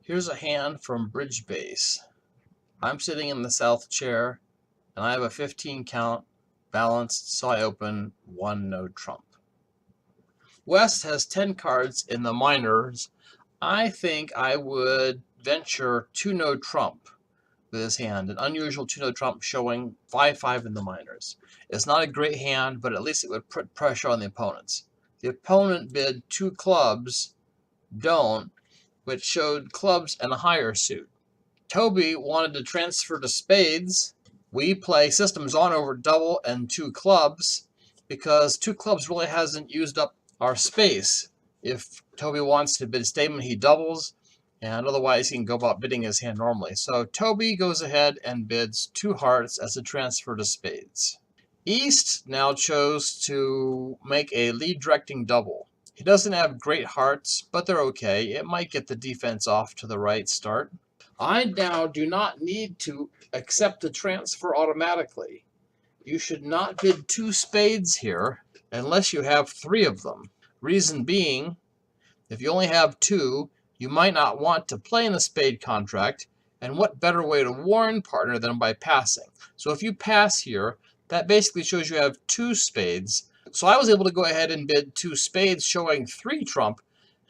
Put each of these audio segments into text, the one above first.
Here's a hand from Bridge Base. I'm sitting in the south chair, and I have a 15 count balanced, so I open one no trump. West has 10 cards in the minors. I think I would venture 2 no trump with his hand, an unusual 2 no trump showing 5-5 in the minors. It's not a great hand, but at least it would put pressure on the opponents. The opponent bid 2 clubs, don't, which showed clubs and a higher suit. Toby wanted to transfer to spades. We play systems on over double and 2 clubs because 2 clubs really hasn't used up our space. If Toby wants to bid statement, he doubles, and otherwise he can go about bidding his hand normally. So Toby goes ahead and bids 2 hearts as a transfer to spades. East now chose to make a lead directing double. He doesn't have great hearts, but they're okay. It might get the defense off to the right start. I now do not need to accept the transfer automatically. You should not bid 2 spades here unless you have 3 of them. Reason being, if you only have 2, you might not want to play in a spade contract, and what better way to warn partner than by passing? So if you pass here, that basically shows you have 2 spades. So I was able to go ahead and bid 2 spades showing 3 trump,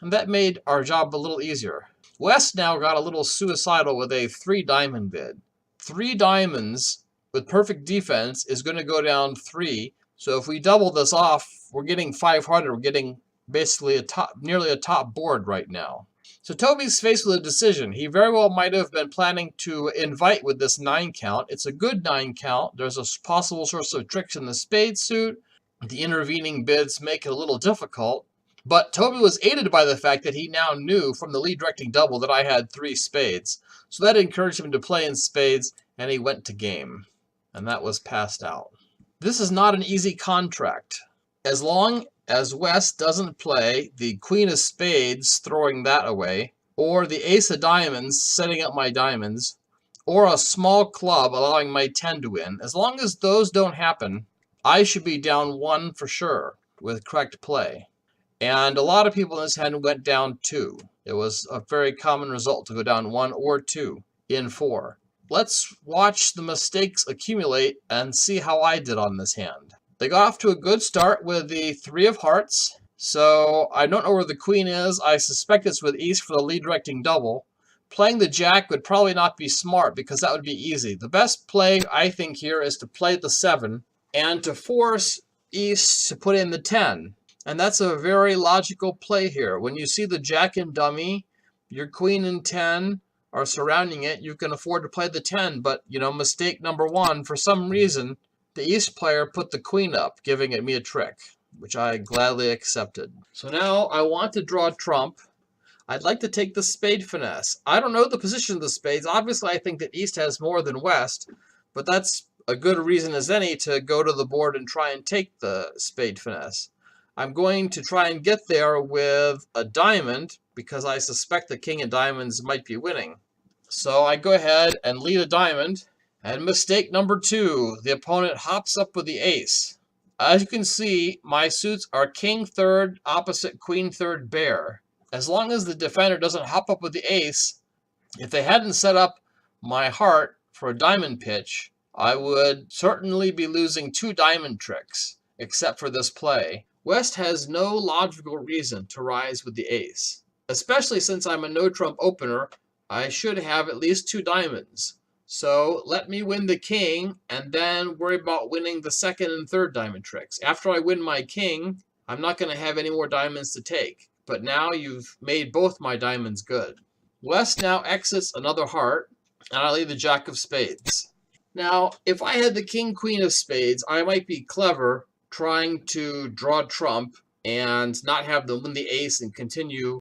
and that made our job a little easier. West now got a little suicidal with a 3 diamond bid. 3 diamonds with perfect defense is going to go down 3. So if we double this off, we're getting 500. We're getting basically nearly a top board right now. So Toby's faced with a decision. He very well might have been planning to invite with this 9 count. It's a good 9 count. There's a possible source of tricks in the spade suit. The intervening bids make it a little difficult. But Toby was aided by the fact that he now knew from the lead directing double that I had 3 spades. So that encouraged him to play in spades, and he went to game. And that was passed out. This is not an easy contract. As long as West doesn't play the queen of spades, throwing that away, or the ace of diamonds, setting up my diamonds, or a small club allowing my 10 to win, as long as those don't happen, I should be down 1 for sure with correct play. And a lot of people in this hand went down 2. It was a very common result to go down 1 or 2 in 4. Let's watch the mistakes accumulate and see how I did on this hand. They got off to a good start with the 3 of hearts. So I don't know where the queen is. I suspect it's with East for the lead directing double. Playing the jack would probably not be smart because that would be easy. The best play, I think, here is to play the 7 and to force East to put in the 10. And that's a very logical play here. When you see the jack and dummy, your queen and 10 are surrounding it, you can afford to play the 10. But, mistake number 1, for some reason, the East player put the queen up, giving me a trick, which I gladly accepted. So now I want to draw trump. I'd like to take the spade finesse. I don't know the position of the spades. Obviously, I think that East has more than West, but that's a good reason as any to go to the board and try and take the spade finesse. I'm going to try and get there with a diamond because I suspect the king and diamonds might be winning. So I go ahead and lead a diamond. And mistake number 2, the opponent hops up with the ace. As you can see, my suits are king third, opposite queen third, bear. As long as the defender doesn't hop up with the ace, if they hadn't set up my heart for a diamond pitch, I would certainly be losing 2 diamond tricks, except for this play. West has no logical reason to rise with the ace. Especially since I'm a no-trump opener, I should have at least 2 diamonds. So let me win the king and then worry about winning the 2nd and 3rd diamond tricks. After I win my king, I'm not going to have any more diamonds to take. But now you've made both my diamonds good. West now exits another heart, and I leave the jack of spades. Now, if I had the king queen of spades, I might be clever trying to draw trump and not have them win the ace and continue